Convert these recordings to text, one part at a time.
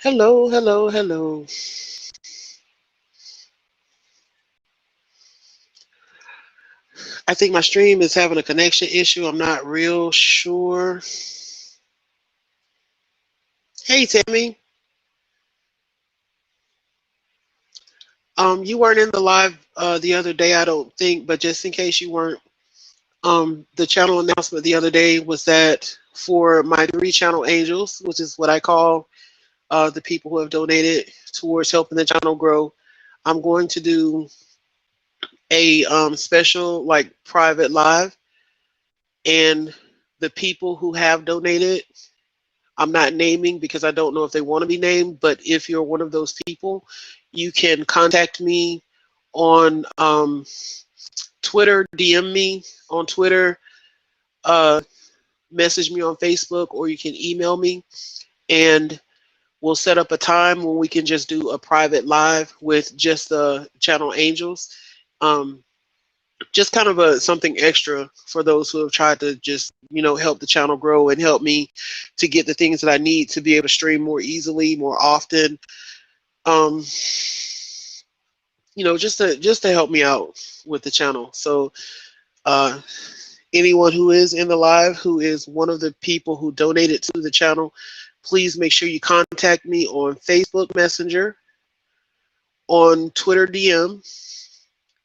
Hello, hello, hello. I think my stream is having a connection issue. I'm not real sure. Hey, Tammy. You weren't in the live the other day, I don't think, but just in case you weren't, the channel announcement the other day was that for my 3 channel angels, which is what I call the people who have donated towards helping the channel grow, I'm going to do a special, like, private live, and the people who have donated, I'm not naming because I don't know if they want to be named, but if you're one of those people, you can contact me on Twitter, DM me on Twitter, uh, message me on Facebook, or you can email me, and we'll set up a time when we can just do a private live with just the channel angels. Um, just kind of something extra for those who have tried to just help the channel grow and help me to get the things that I need to be able to stream more easily, more often. um just to help me out with the channel. So uh anyone who is in the live who is one of the people who donated to the channel, please make sure you contact me on Facebook Messenger, on Twitter DM,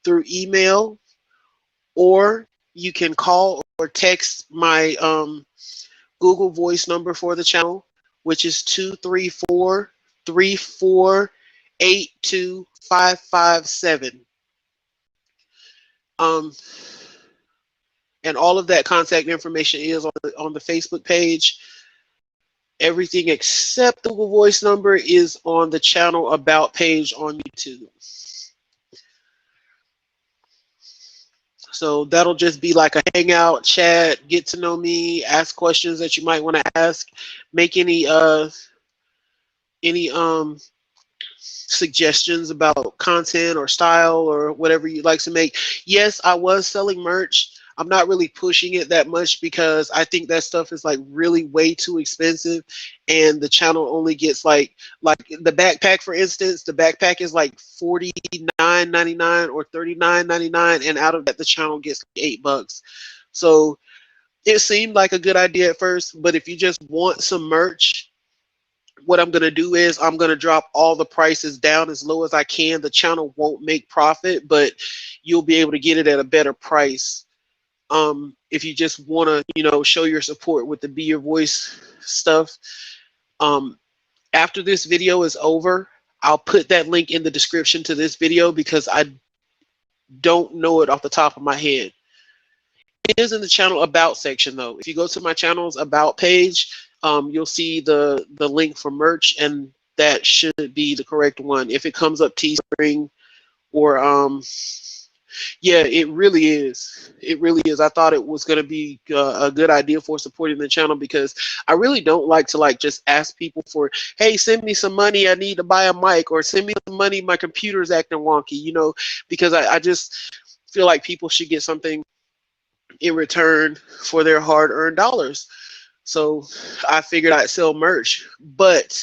through email, or you can call or text my Google Voice number for the channel, which is 234-3482-557. Um, and all of that contact information is on the Facebook page. Everything except the Google Voice number is on the channel About page on YouTube. So that'll just be like a hangout, chat, get to know me, ask questions that you might want to ask, make any suggestions about content or style or whatever you'd like to make. Yes, I was selling merch. I'm not really pushing it that much because I think that stuff is like really way too expensive, and the channel only gets like the backpack, for instance. The backpack is like $49.99 or $39.99, and out of that the channel gets $8. So it seemed like a good idea at first, but if you just want some merch, what I'm going to do is I'm going to drop all the prices down as low as I can. The channel won't make profit, but you'll be able to get it at a better price. If you just want to, show your support with the Be Your Voice stuff. Um, After this video is over, I'll put that link in the description to this video because I don't know it off the top of my head. It is in the channel About section, though. If you go to my channel's About page, you'll see the link for merch, and that should be the correct one. If it comes up Teespring or yeah, it really is. It really is. I thought it was going to be a good idea for supporting the channel because I really don't like to just ask people for, hey, send me some money, I need to buy a mic, or send me some money, my computer's acting wonky, because I just feel like people should get something in return for their hard-earned dollars. So I figured I'd sell merch. But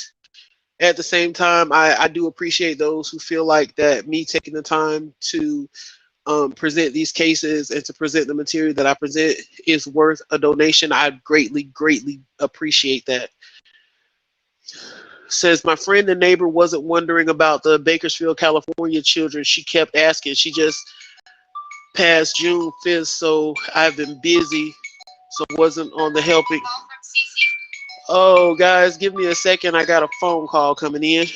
at the same time, I do appreciate those who feel like that me taking the time to present these cases and to present the material that I present is worth a donation. I greatly, greatly appreciate that. Says my friend and neighbor wasn't wondering about the Bakersfield, California children. She kept asking. She just passed June 5th, so I've been busy, so wasn't on the helping. Oh, guys, give me a second. I got a phone call coming in.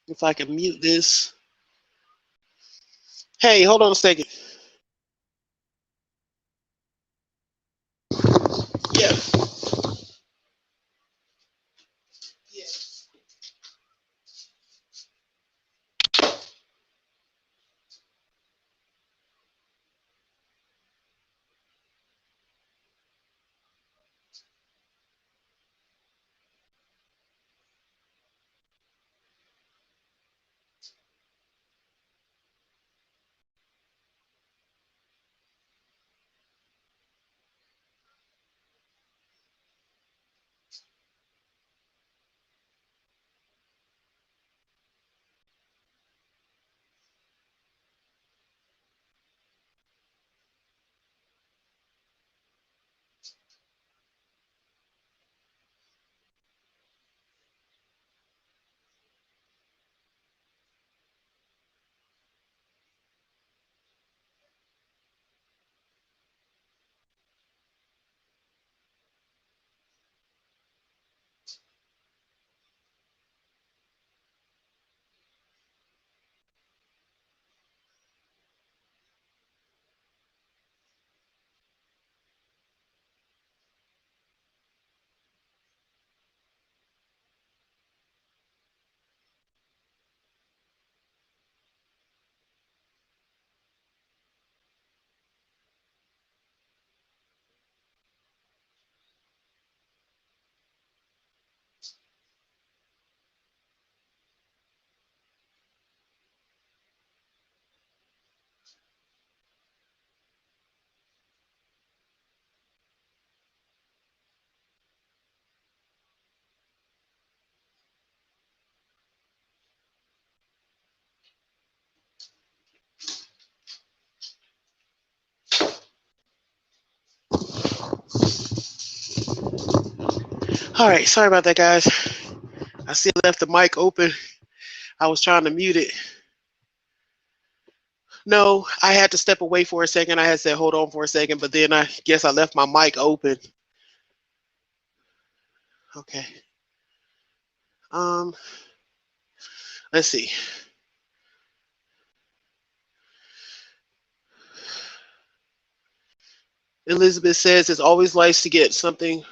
If I can mute this. Hey, hold on a second. Yeah. Yeah. All right, sorry about that, guys. I still left the mic open. I was trying to mute it. No, I had to step away for a second. I had said hold on for a second, but then I guess I left my mic open. Okay. Um, let's see. Elizabeth says it's always nice to get something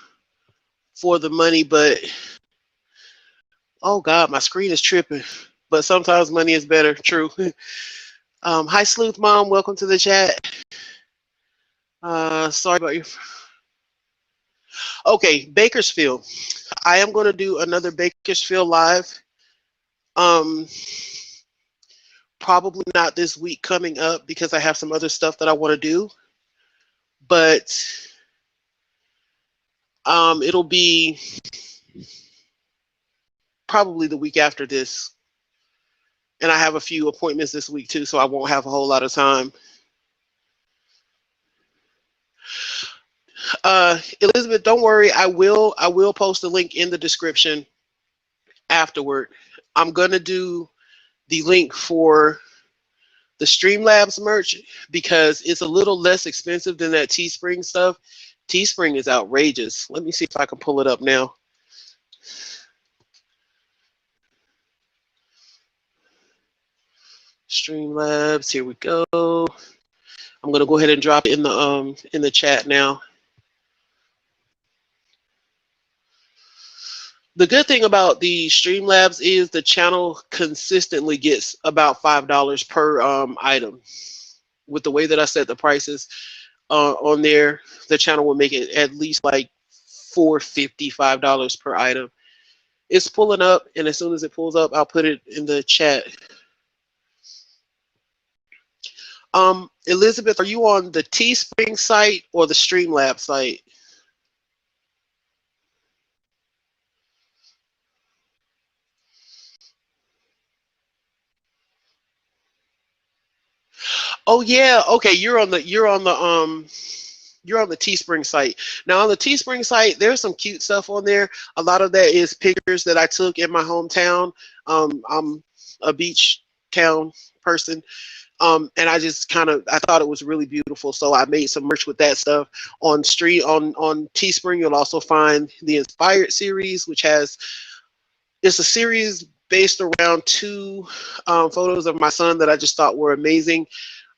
for the money, but oh God, my screen is tripping. But sometimes money is better. True. Hi, Sleuth Mom. Welcome to the chat. Sorry about you. Okay, Bakersfield. I am going to do another Bakersfield live. Um, probably not this week coming up because I have some other stuff that I want to do. But it'll be probably the week after this. And I have a few appointments this week too, so I won't have a whole lot of time. Elizabeth, don't worry. I will post a link in the description afterward. I'm gonna do the link for the Streamlabs merch because it's a little less expensive than that Teespring stuff. Teespring is outrageous. Let me see if I can pull it up now. Streamlabs, here we go. I'm gonna go ahead and drop it in the chat now. The good thing about the Streamlabs is the channel consistently gets about $5 per item. With the way that I set the prices on there, the channel will make it at least like $4.50, $5 per item. It's pulling up, and as soon as it pulls up, I'll put it in the chat. Elizabeth, are you on the Teespring site or the Streamlabs site? Oh yeah, okay. You're on the Teespring site. Now on the Teespring site, there's some cute stuff on there. A lot of that is pictures that I took in my hometown. I'm a beach town person. And I just I thought it was really beautiful, so I made some merch with that stuff. On Teespring, you'll also find the Inspired series, which it's a series based around two photos of my son that I just thought were amazing.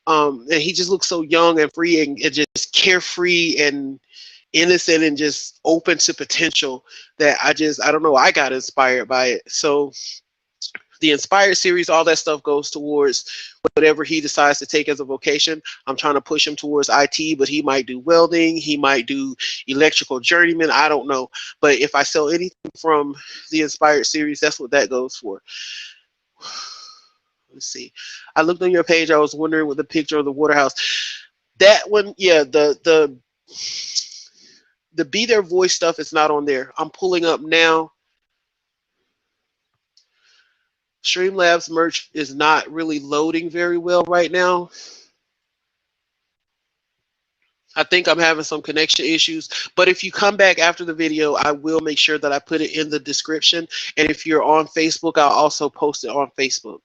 And he just looks so young and free and just carefree and innocent and just open to potential that I don't know, I got inspired by it. So the Inspired series, all that stuff goes towards whatever he decides to take as a vocation. I'm trying to push him towards IT, but he might do welding, he might do electrical journeyman, I don't know. But if I sell anything from the Inspired series, that's what that goes for. Let's see. I looked on your page. I was wondering with the picture of the water house. That one, yeah, the Be Their Voice stuff is not on there. I'm pulling up now. Streamlabs merch is not really loading very well right now. I think I'm having some connection issues, but if you come back after the video, I will make sure that I put it in the description. And if you're on Facebook, I'll also post it on Facebook.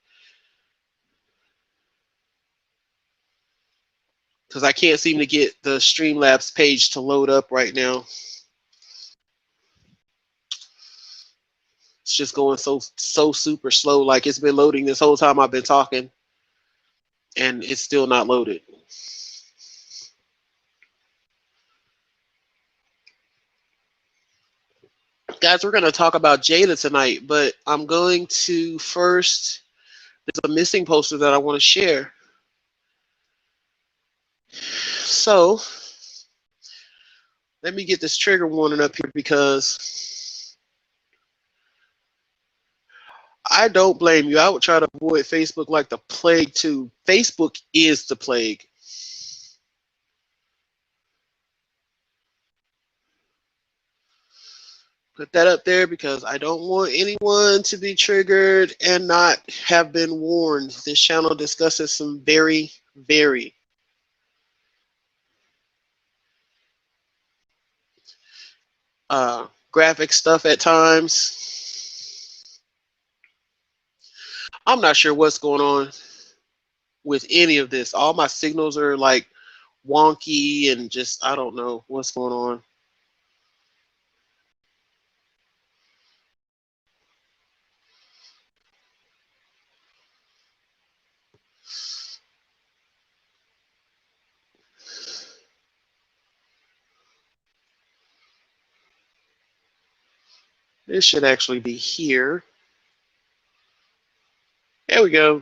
Because I can't seem to get the Streamlabs page to load up right now. It's just going so super slow. Like it's been loading this whole time I've been talking, and it's still not loaded. Guys, we're going to talk about Jada tonight, but I'm going to first, there's a missing poster that I want to share. So let me get this trigger warning up here because I don't blame you. I would try to avoid Facebook like the plague too. Facebook is the plague. Put that up there because I don't want anyone to be triggered and not have been warned. This channel discusses some very, very graphic stuff at times. I'm not sure what's going on with any of this. All my signals are like wonky and just, I don't know what's going on. This should actually be here. There we go.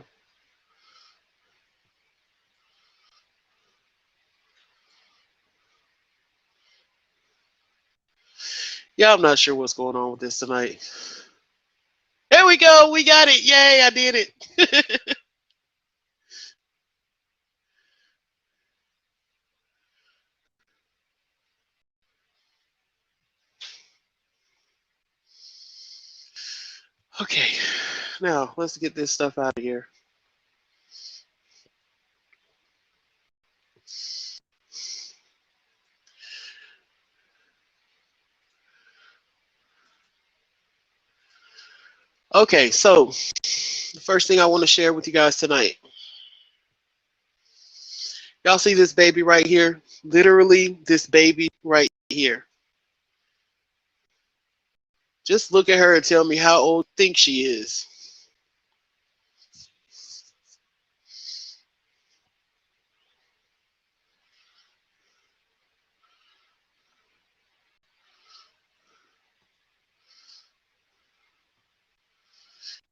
Yeah, I'm not sure what's going on with this tonight. There we go. We got it. Yay, I did it. Okay, now let's get this stuff out of here. Okay, so the first thing I want to share with you guys tonight. Y'all see this baby right here? Literally, this baby right here. Just look at her and tell me how old you think she is.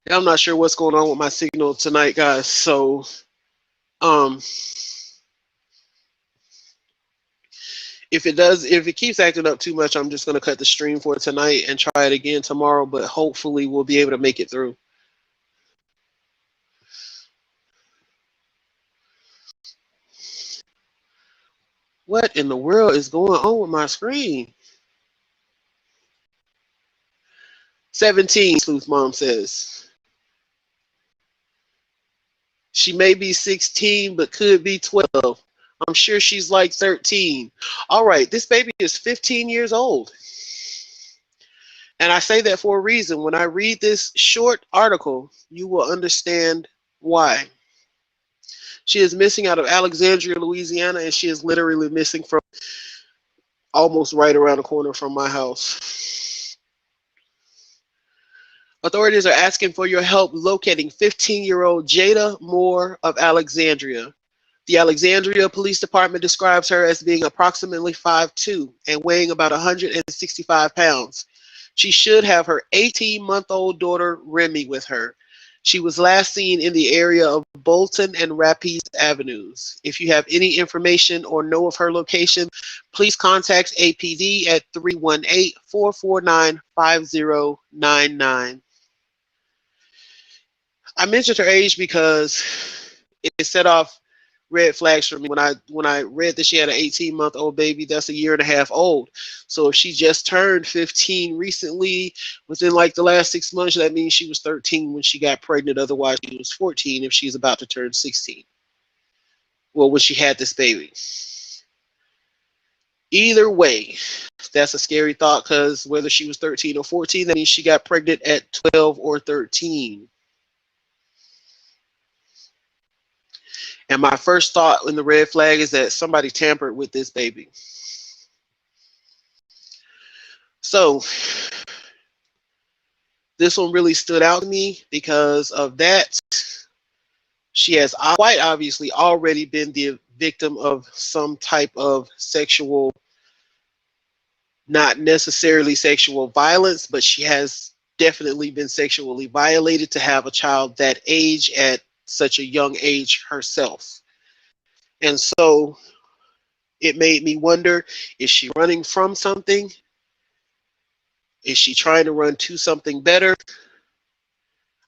Yeah, I'm not sure what's going on with my signal tonight, guys. So, if it keeps acting up too much, I'm just going to cut the stream for tonight and try it again tomorrow, but hopefully we'll be able to make it through. What in the world is going on with my screen? 17, Sleuth Mom says. She may be 16, but could be 12. I'm sure she's like 13. All right, this baby is 15 years old. And I say that for a reason. When I read this short article, you will understand why. She is missing out of Alexandria, Louisiana, and she is literally missing from almost right around the corner from my house. Authorities are asking for your help locating 15-year-old Jada Moore of Alexandria. The Alexandria Police Department describes her as being approximately 5'2" and weighing about 165 pounds. She should have her 18-month-old daughter, Remy, with her. She was last seen in the area of Bolton and Rapides Avenues. If you have any information or know of her location, please contact APD at 318-449-5099. I mentioned her age because it set off red flags for me when I read that she had an 18-month-old baby. That's a year and a half old. So if she just turned 15 recently, within like the last 6 months, that means she was 13 when she got pregnant. Otherwise, she was 14 if she's about to turn 16. Well, when she had this baby. Either way, that's a scary thought, because whether she was 13 or 14, that means she got pregnant at 12 or 13. And my first thought in the red flag is that somebody tampered with this baby. So this one really stood out to me because of that. She has quite obviously already been the victim of some type of sexual, not necessarily sexual violence, but she has definitely been sexually violated to have a child that age at such a young age herself. And so it made me wonder, is she running from something? Is she trying to run to something better?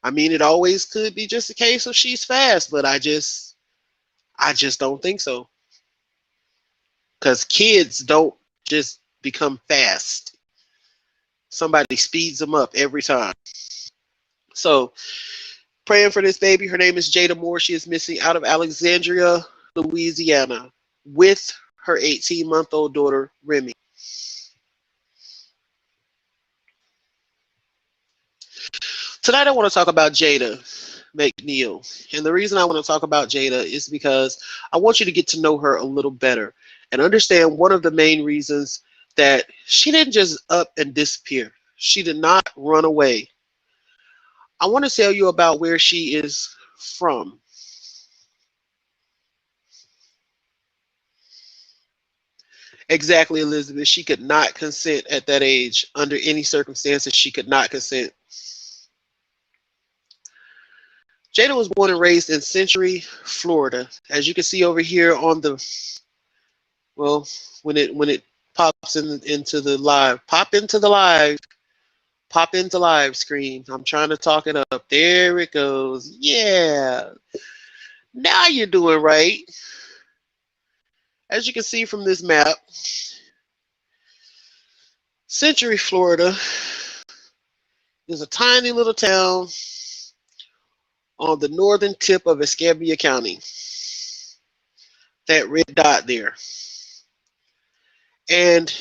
I mean, it always could be just a case of she's fast, but I just don't think so. Because kids don't just become fast. Somebody speeds them up every time. So, praying for this baby. Her name is Jada Moore. She is missing out of Alexandria, Louisiana, with her 18-month-old daughter, Remy. Tonight I want to talk about Jada McNeal. And the reason I want to talk about Jada is because I want you to get to know her a little better and understand one of the main reasons that she didn't just up and disappear. She did not run away. I want to tell you about where she is from. Exactly, Elizabeth. She could not consent at that age. Under any circumstances, she could not consent. Jada was born and raised in Century, Florida. As you can see over here on the, well, when it pops into the live, pop into live screen. I'm trying to talk it up. There it goes. Yeah. Now you're doing right. As you can see from this map, Century, Florida is a tiny little town on the northern tip of Escambia County. That red dot there. And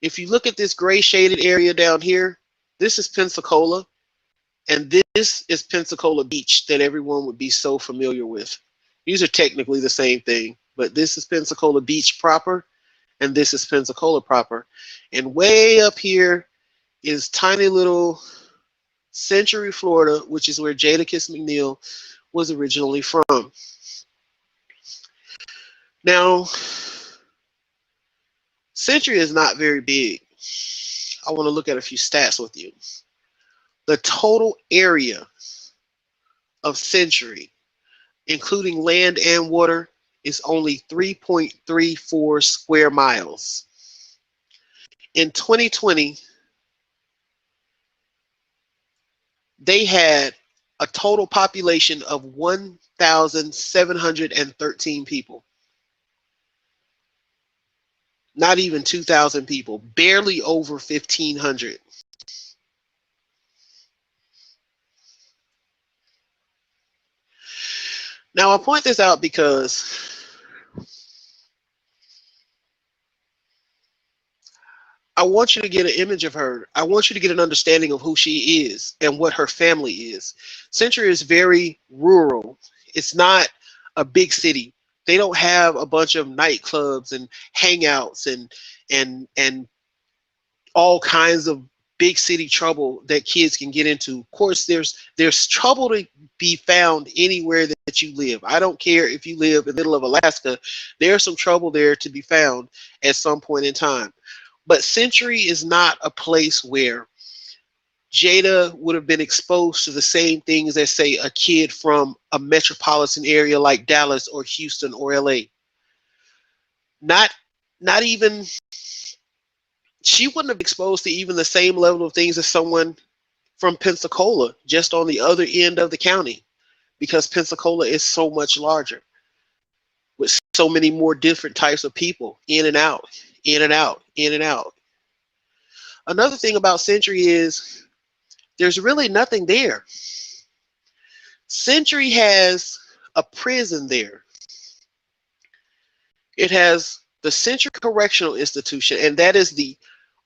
if you look at this gray shaded area down here, this is Pensacola, and this is Pensacola Beach that everyone would be so familiar with. These are technically the same thing, but this is Pensacola Beach proper, and this is Pensacola proper. And way up here is tiny little Century, Florida, which is where Jadekiss McNeal was originally from. Now, Century is not very big. I want to look at a few stats with you. The total area of Century, including land and water, is only 3.34 square miles. In 2020, they had a total population of 1,713 people. Not even 2,000 people, barely over 1,500. Now, I point this out because I want you to get an image of her. I want you to get an understanding of who she is and what her family is. Century is very rural. It's not a big city. They don't have a bunch of nightclubs and hangouts and all kinds of big city trouble that kids can get into. Of course, there's trouble to be found anywhere that you live. I don't care if you live in the middle of Alaska. There's some trouble there to be found at some point in time. But Century is not a place where Jada would have been exposed to the same things as, say, a kid from a metropolitan area like Dallas or Houston or LA. Not even, she wouldn't have been exposed to even the same level of things as someone from Pensacola, just on the other end of the county, because Pensacola is so much larger with so many more different types of people in and out, in and out, in and out. Another thing about Century is there's really nothing there. Century has a prison there. It has the Century Correctional Institution, and that is the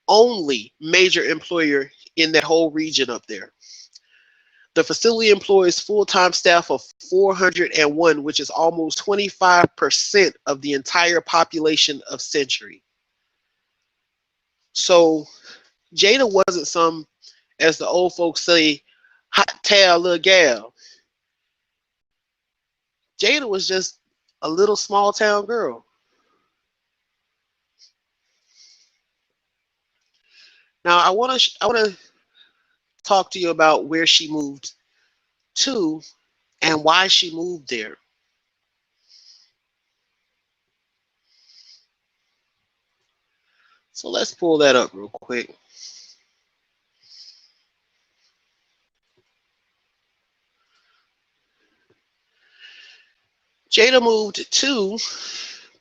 only major employer in that whole region up there. The facility employs full-time staff of 401, which is almost 25% of the entire population of Century. So Jada wasn't some, as the old folks say, hot tail little gal. Jada was just a little small town girl. Now I want to talk to you about where she moved to and why she moved there. So let's pull that up real quick. Jada moved to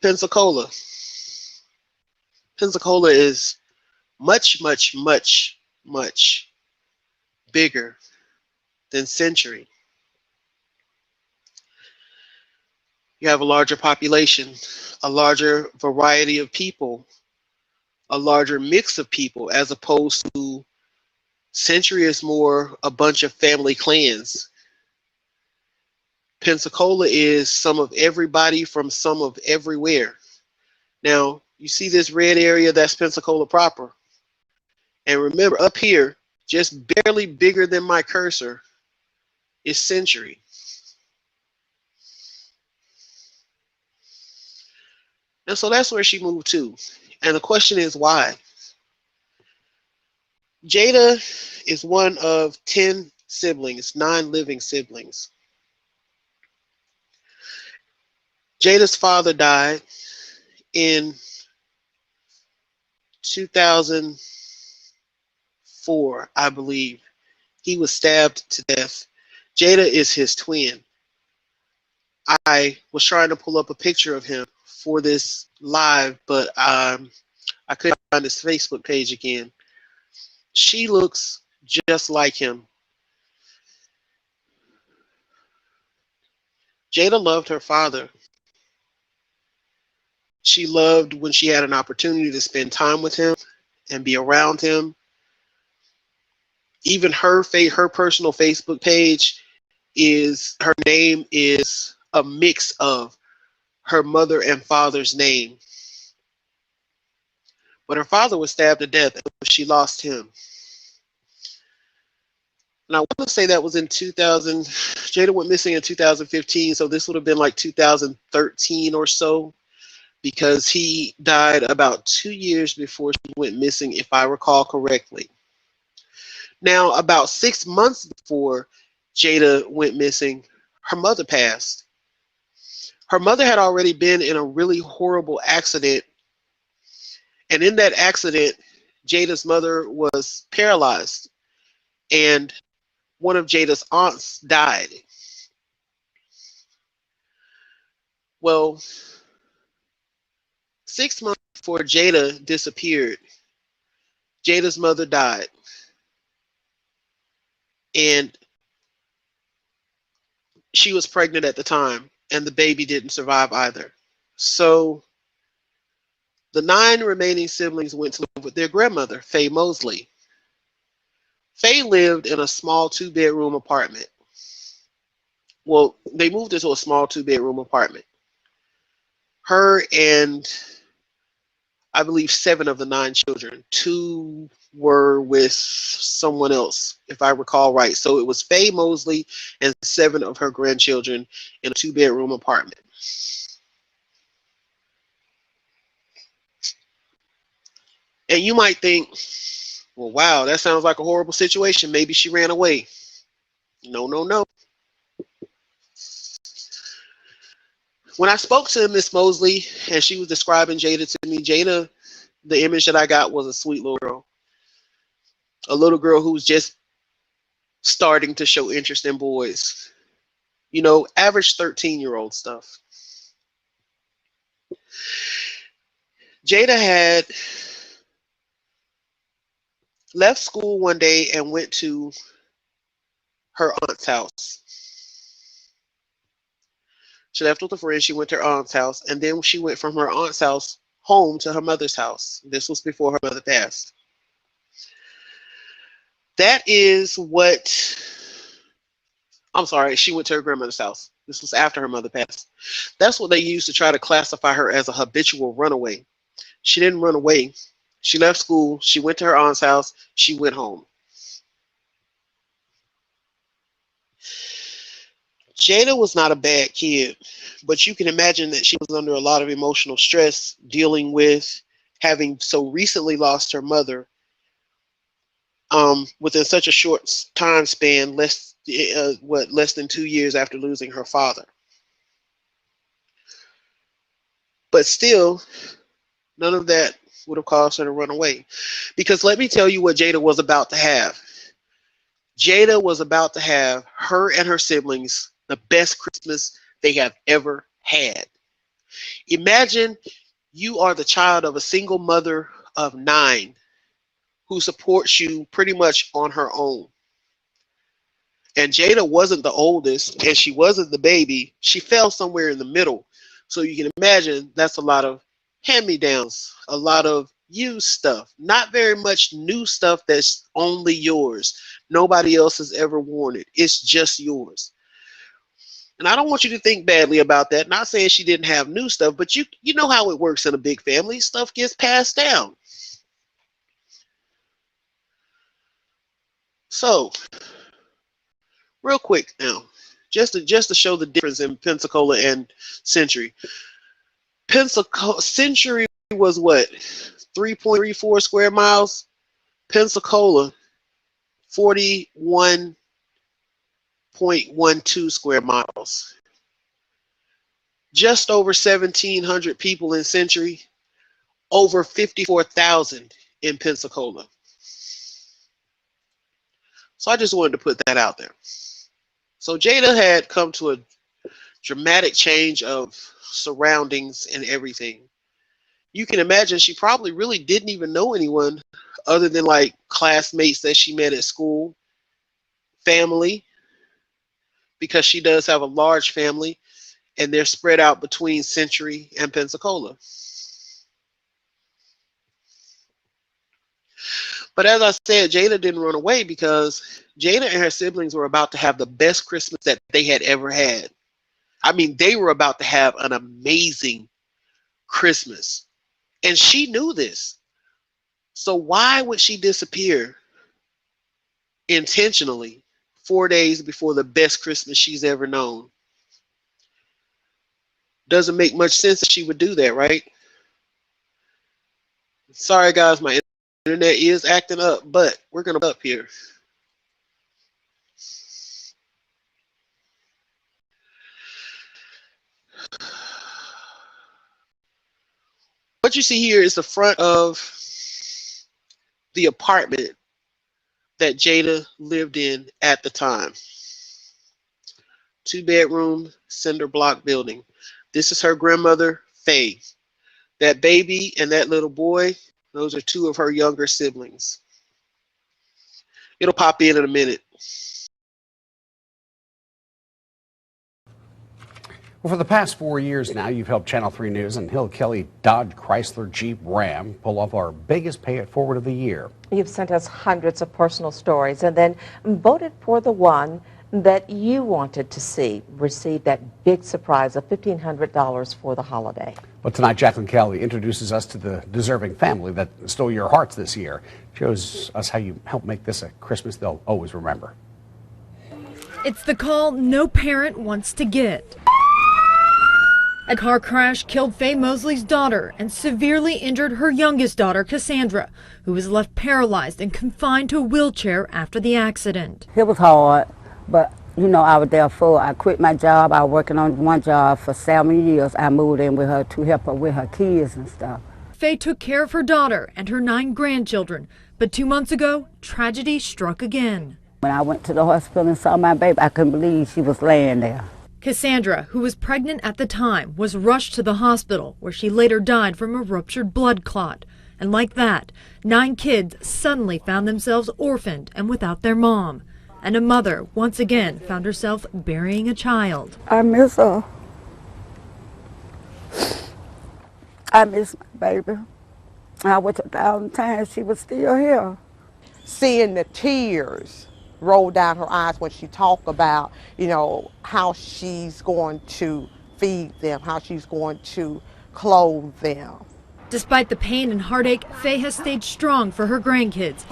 Pensacola. Pensacola is much, much, much, much bigger than Century. You have a larger population, a larger variety of people, a larger mix of people, as opposed to Century is more a bunch of family clans. Pensacola is some of everybody from some of everywhere. Now, you see this red area, that's Pensacola proper. And remember, up here, just barely bigger than my cursor, is Century. And so that's where she moved to. And the question is why? Jada is one of 10 siblings, 9 living siblings. Jada's father died in 2004, I believe. He was stabbed to death. Jada is his twin. I was trying to pull up a picture of him for this live, but I couldn't find his Facebook page again. She looks just like him. Jada loved her father. She loved when she had an opportunity to spend time with him and be around him. Even her personal Facebook page her name is a mix of her mother and father's name. But her father was stabbed to death and she lost him. And I want to say that was in 2000. Jada went missing in 2015, so this would have been like 2013 or so, because he died about 2 years before she went missing, if I recall correctly. Now, about 6 months before Jada went missing, her mother passed. Her mother had already been in a really horrible accident, and in that accident, Jada's mother was paralyzed, and one of Jada's aunts died. Well, 6 months before Jada disappeared, Jada's mother died. And she was pregnant at the time, and the baby didn't survive either. So the 9 remaining siblings went to live with their grandmother, Faye Mosley. Faye lived in a small 2-bedroom apartment. Well, they moved into a small 2-bedroom apartment. Her and I believe 7 of the 9 children. 2 were with someone else, if I recall right. So it was Faye Mosley and 7 of her grandchildren in a 2-bedroom apartment. And you might think, well, wow, that sounds like a horrible situation. Maybe she ran away. No, no, no. When I spoke to Miss Mosley and she was describing Jada to me, Jada, the image that I got was a sweet little girl. A little girl who's just starting to show interest in boys. You know, average 13-year-old stuff. Jada had left school one day and went to her aunt's house. She left with a friend. She went to her aunt's house, and then she went from her aunt's house home to her mother's house. This was before her mother passed. That is what, I'm sorry, she went to her grandmother's house. This was after her mother passed. That's what they used to try to classify her as a habitual runaway. She didn't run away. She left school. She went to her aunt's house. She went home. Jada was not a bad kid, but you can imagine that she was under a lot of emotional stress dealing with having so recently lost her mother within such a short time span, less than 2 years after losing her father. But still, none of that would have caused her to run away. Because let me tell you what Jada was about to have. Jada was about to have, her and her siblings, the best Christmas they have ever had. Imagine you are the child of a single mother of 9 who supports you pretty much on her own. And Jada wasn't the oldest, and she wasn't the baby. She fell somewhere in the middle. So you can imagine that's a lot of hand-me-downs, a lot of used stuff, not very much new stuff that's only yours. Nobody else has ever worn it. It's just yours. And I don't want you to think badly about that. Not saying she didn't have new stuff, but you know how it works in a big family. Stuff gets passed down. So, real quick now, just to show the difference in Pensacola and Century. Pensacola Century was what? 3.34 square miles. Pensacola 41.12 square miles. Just over 1,700 people in Century, over 54,000 in Pensacola. So I just wanted to put that out there. So Jada had come to a dramatic change of surroundings and everything. You can imagine she probably really didn't even know anyone other than like classmates that she met at school, family, because she does have a large family, and they're spread out between Century and Pensacola. But as I said, Jada didn't run away because Jada and her siblings were about to have the best Christmas that they had ever had. I mean, they were about to have an amazing Christmas. And she knew this. So why would she disappear intentionally 4 days before the best Christmas she's ever known? Doesn't make much sense that she would do that, right? Sorry, guys, my internet is acting up, but we're going to up here. What you see here is the front of the apartment that Jada lived in at the time. 2-bedroom cinder block building. This is her grandmother, Faye. That baby and that little boy, those are two of her younger siblings. It'll pop in a minute. Well, for the past 4 years now, you've helped Channel 3 News and Hill Kelly Dodge Chrysler Jeep Ram pull off our biggest pay it forward of the year. You've sent us hundreds of personal stories and then voted for the one that you wanted to see receive that big surprise of $1,500 for the holiday. Well, tonight, Jacqueline Kelly introduces us to the deserving family that stole your hearts this year. Shows us how you helped make this a Christmas they'll always remember. It's the call no parent wants to get. A car crash killed Faye Mosley's daughter and severely injured her youngest daughter, Cassandra, who was left paralyzed and confined to a wheelchair after the accident. It was hard, but you know, I was there for. I quit my job. I was working on one job for 7 years. I moved in with her to help her with her kids and stuff. Faye took care of her daughter and her 9 grandchildren, but 2 months ago, tragedy struck again. When I went to the hospital and saw my baby, I couldn't believe she was laying there. Cassandra, who was pregnant at the time, was rushed to the hospital, where she later died from a ruptured blood clot. And like that, 9 kids suddenly found themselves orphaned and without their mom. And a mother once again found herself burying a child. I miss her. I miss my baby. I went 1,000 times, she was still here. Seeing the tears roll down her eyes when she talked about, you know, how she's going to feed them, how she's going to clothe them. Despite the pain and heartache, Faye has stayed strong for her grandkids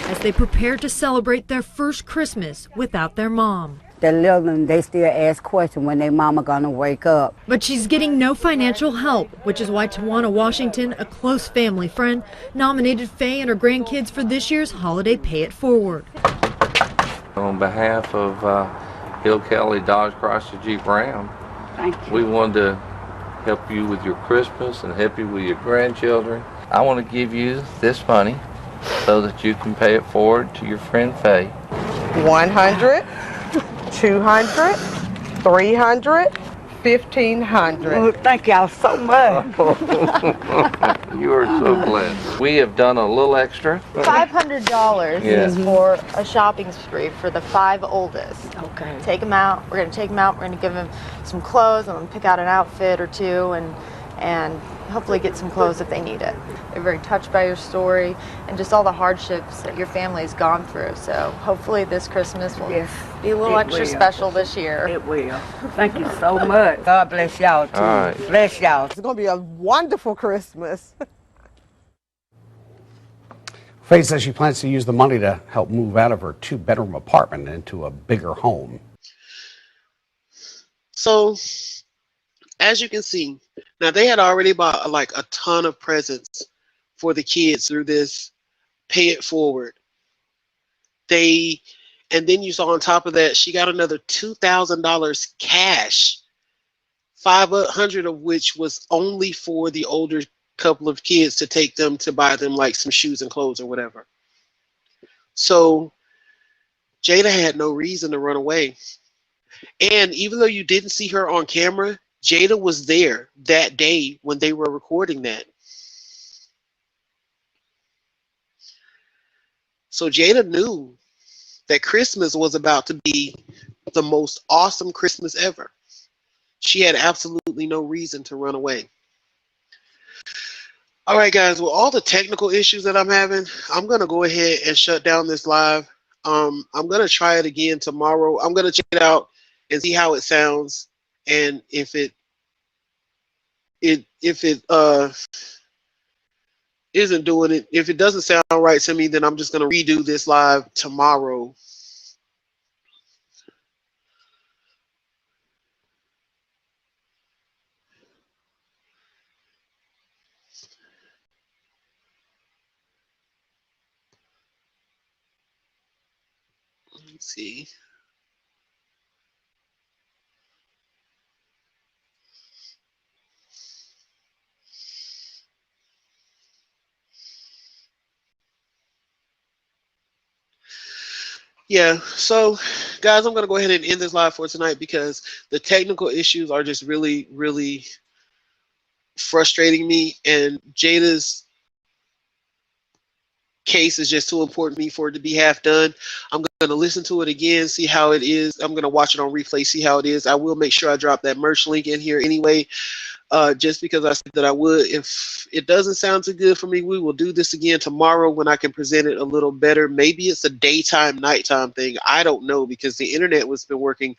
as they prepare to celebrate their first Christmas without their mom. The little ones, they still ask questions when their mama gonna wake up. But she's getting no financial help, which is why Tawana Washington, a close family friend, nominated Faye and her grandkids for this year's holiday Pay It Forward. On behalf of Hill Kelly Dodge Chrysler Jeep Ram, Thank you. we wanted to help you with your Christmas and help you with your grandchildren. I want to give you this money so that you can pay it forward to your friend Faye. 100, 200, 300, 1,500. Oh, thank y'all so much. You are so blessed. We have done a little extra. $500 Yes. is for a shopping spree for the 5 oldest. Okay. Take them out. We're going to take them out. We're going to give them some clothes. I'm going to pick out an outfit or two and and hopefully get some clothes if they need it. They're very touched by your story and just all the hardships that your family has gone through. So hopefully this Christmas will be a little extra special this year. It will. Thank you so much. God bless y'all too. All right. Bless y'all. It's going to be a wonderful Christmas. Faye says she plans to use the money to help move out of her 2-bedroom apartment into a bigger home. So, as you can see, now they had already bought like a ton of presents for the kids through this pay it forward. And then you saw on top of that, she got another $2,000 cash, 500 of which was only for the older couple of kids to take them to buy them like some shoes and clothes or whatever. So Jada had no reason to run away. And even though you didn't see her on camera, Jada was there that day when they were recording that. So Jada knew that Christmas was about to be the most awesome Christmas ever. She had absolutely no reason to run away. All right, guys, with all the technical issues that I'm having, I'm going to go ahead and shut down this live. I'm going to try it again tomorrow. I'm going to check it out and see how it sounds. And if it isn't doing it, if it doesn't sound right to me, then I'm just going to redo this live tomorrow. Let's see. Yeah, so guys, I'm going to go ahead and end this live for tonight because the technical issues are just really, really frustrating me, and Jada's case is just too important to me for it to be half done. I'm going to listen to it again, see how it is. I'm going to watch it on replay, see how it is. I will make sure I drop that merch link in here anyway, just because I said that I would. If it doesn't sound too good for me, we will do this again tomorrow when I can present it a little better. Maybe it's a daytime, nighttime thing. I don't know, because the internet has been working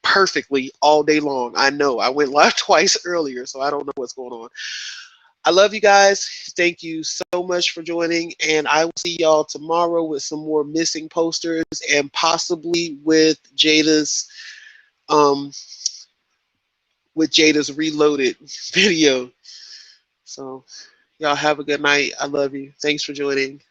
perfectly all day long. I know. I went live twice earlier, so I don't know what's going on. I love you guys. Thank you so much for joining, and I will see y'all tomorrow with some more missing posters and possibly with Jada's reloaded video. So y'all have a good night. I love you. Thanks for joining.